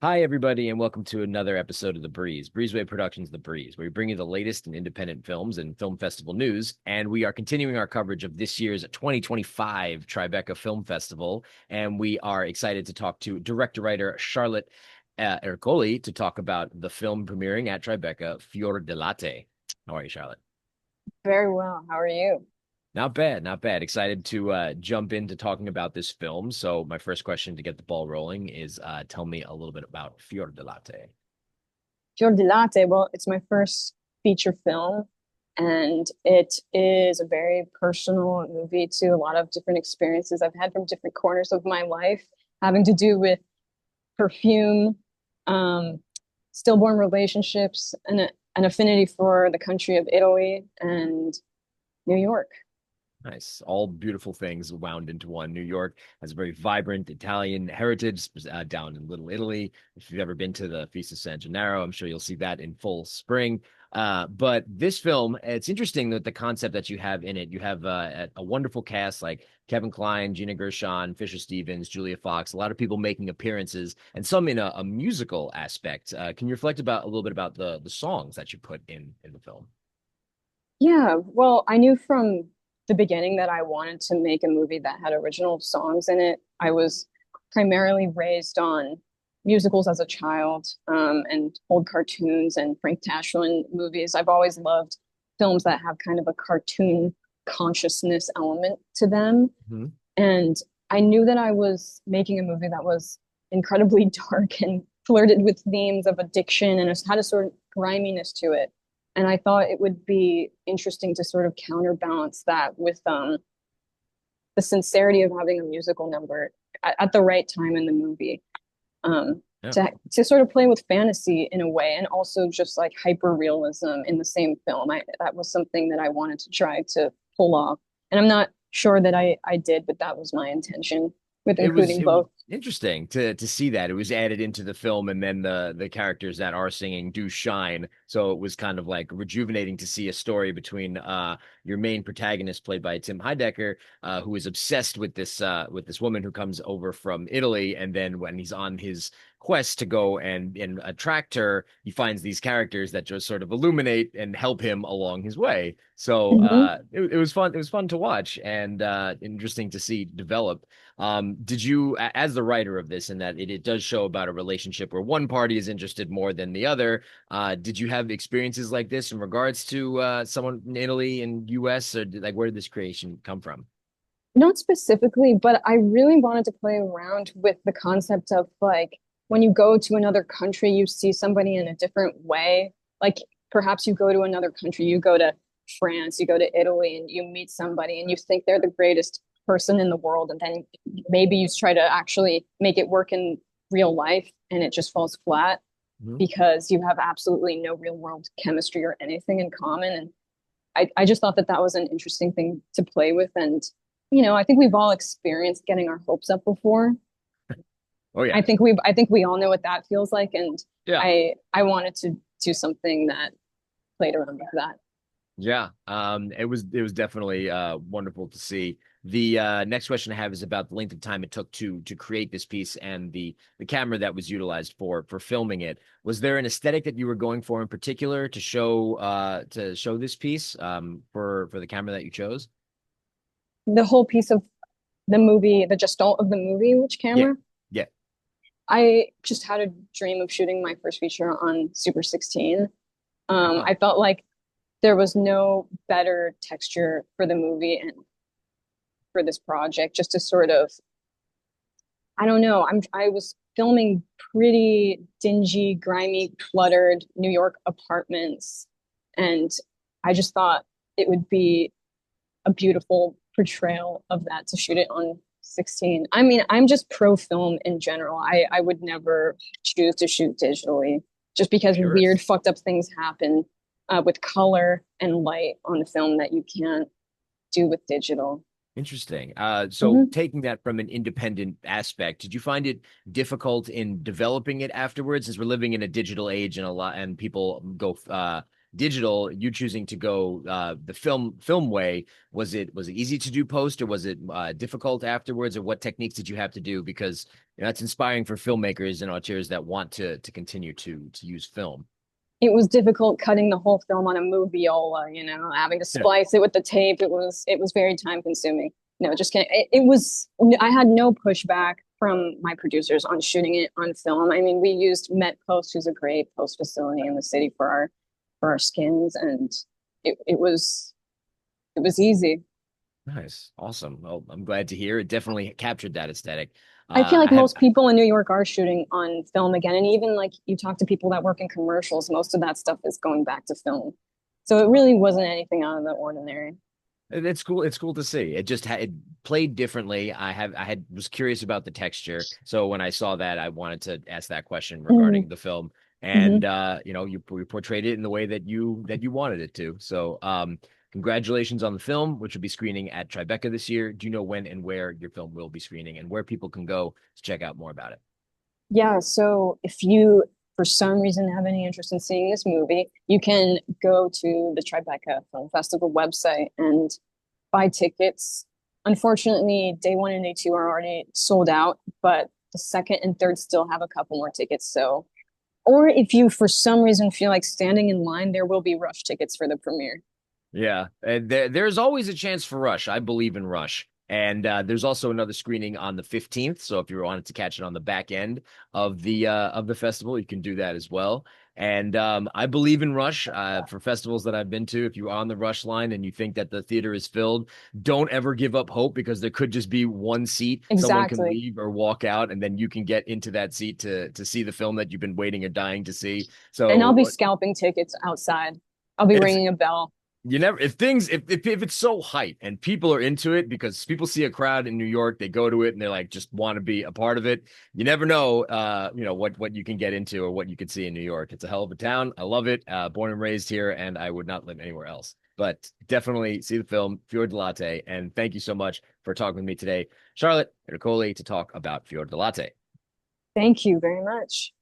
Hi, everybody, and welcome to another episode of The Breeze, Breezeway Productions The Breeze, where we bring you the latest in independent films and film festival news. And we are continuing our coverage of this year's 2025 Tribeca Film Festival. And we are excited to talk to director-writer Charlotte Ercoli to talk about the film premiering at Tribeca, Fior Di Latte. How are you, Charlotte? Very well. How are you? Not bad, not bad. Excited to jump into talking about this film. So my first question to get the ball rolling is tell me a little bit about Fior di Latte. Fior Di Latte, well, it's my first feature film, and it is a very personal movie to a lot of different experiences I've had from different corners of my life, having to do with perfume, um, stillborn relationships, and an affinity for the country of Italy and New York. Nice. All beautiful things wound into one. New York has a very vibrant Italian heritage down in Little Italy. If you've ever been to the Feast of San Gennaro, I'm sure you'll see that in full spring. But this film, it's interesting that the concept that you have in it, you have a wonderful cast like Kevin Kline, Gina Gershon, Fisher Stevens, Julia Fox, a lot of people making appearances and some in a musical aspect. Can you reflect about a little bit about the songs that you put in the film? Yeah, well, I knew from the beginning that I wanted to make a movie that had original songs in it. I was primarily raised on musicals as a child, and old cartoons and Frank Tashlin movies. I've always loved films that have kind of a cartoon consciousness element to them. Mhm. And I knew that I was making a movie that was incredibly dark and flirted with themes of addiction and had a sort of griminess to it. And I thought it would be interesting to sort of counterbalance that with the sincerity of having a musical number at the right time in the movie. Um, Yeah. to sort of play with fantasy in a way, and also just like hyper realism in the same film. That was something that I wanted to try to pull off, and I'm not sure that I did, but that was my intention with including It was both. interesting to see that it was added into the film, and then the characters that are singing do shine. So it was kind of like rejuvenating to see a story between your main protagonist, played by Tim Heidecker, who is obsessed with this woman who comes over from Italy, and then when he's on his quest to go and attract her, he finds these characters that just sort of illuminate and help him along his way. So Mhm. it was fun. It was fun to watch and interesting to see develop. Did you, as the writer of this, and that it does show about a relationship where one party is interested more than the other, did you have experiences like this in regards to someone in Italy and US, or like where did this creation come from? Not specifically, but I really wanted to play around with the concept of like when you go to another country, you see somebody in a different way. Like perhaps you go to another country, you go to France, you go to Italy, and you meet somebody and you think they're the greatest person in the world. And then maybe you try to actually make it work in real life and it just falls flat Mhm. because you have absolutely no real world chemistry or anything in common. And I just thought that that was an interesting thing to play with. And, I think we've all experienced getting our hopes up before. Oh yeah, I think we all know what that feels like. And yeah. I wanted to do something that played around with that. Yeah, it was definitely wonderful to see. The next question I have is about the length of time it took to create this piece and the camera that was utilized for filming it. Was there an aesthetic that you were going for in particular to show this piece for the camera that you chose? The whole piece of the movie, the gestalt of the movie, which Yeah, camera? yeah. I just had a dream of shooting my first feature on Super 16. Oh, I felt like there was no better texture for the movie and for this project, just to sort of, I don't know, I was filming pretty dingy, grimy, cluttered New York apartments, and I just thought it would be a beautiful portrayal of that to shoot it on 16. I mean, I'm just pro film in general. I would never choose to shoot digitally just because weird, purist. fucked up things happen with color and light on the film that you can't do with digital. Interesting. So Mhm. taking that from an independent aspect, did you find it difficult in developing it afterwards, as we're living in a digital age and a lot and people go digital, you choosing to go the film way, was it easy to do post, or was it difficult afterwards, or what techniques did you have to do? Because that's inspiring for filmmakers and auteurs that want to continue to use film. It was difficult cutting the whole film on a moviola, having to Yeah. splice it with the tape. It was very time consuming. No, just kidding. It was I had no pushback from my producers on shooting it on film. I mean, we used Met Post, who's a great post facility in the city for our skins, and it was easy. Nice, awesome. Well, I'm glad to hear it. Definitely captured that aesthetic. I feel I like have most people in New York are shooting on film again. And even like you talk to people that work in commercials, most of that stuff is going back to film. So it really wasn't anything out of the ordinary. It's cool. It's cool to see. It played differently. I was curious about the texture. So when I saw that, I wanted to ask that question Mm-hmm. regarding the film. Mm-hmm. And you portrayed it in the way that you wanted it to. So congratulations on the film, which will be screening at Tribeca this year. Do you know when and where your film will be screening and where people can go to check out more about it? Yeah, so if you, for some reason, have any interest in seeing this movie, you can go to the Tribeca Film Festival website and buy tickets. Unfortunately, day one and day two are already sold out, but the second and third still have a couple more tickets. So, or if you, for some reason, feel like standing in line, there will be rush tickets for the premiere. Yeah, and there's always a chance for Rush. I believe in Rush. And there's also another screening on the 15th. So if you wanted to catch it on the back end of the festival, you can do that as well. And I believe in Rush for festivals that I've been to. If you're on the Rush line and you think that the theater is filled, don't ever give up hope, because there could just be one seat. Someone can Exactly. leave or walk out, and then you can get into that seat to see the film that you've been waiting or dying to see. And I'll be So scalping tickets outside. I'll be it's ringing a bell. you never if it's so hype and people are into it, because people see a crowd in New York, they go to it and they're like just want to be a part of it. You never know what you can get into or what you could see in New York. It's a hell of a town. I love it. Born and raised here, and I would not live anywhere else. But definitely see the film Fior Di Latte, and thank you so much for talking with me today, Charlotte Ercoli, to talk about Fior Di Latte. Thank you very much.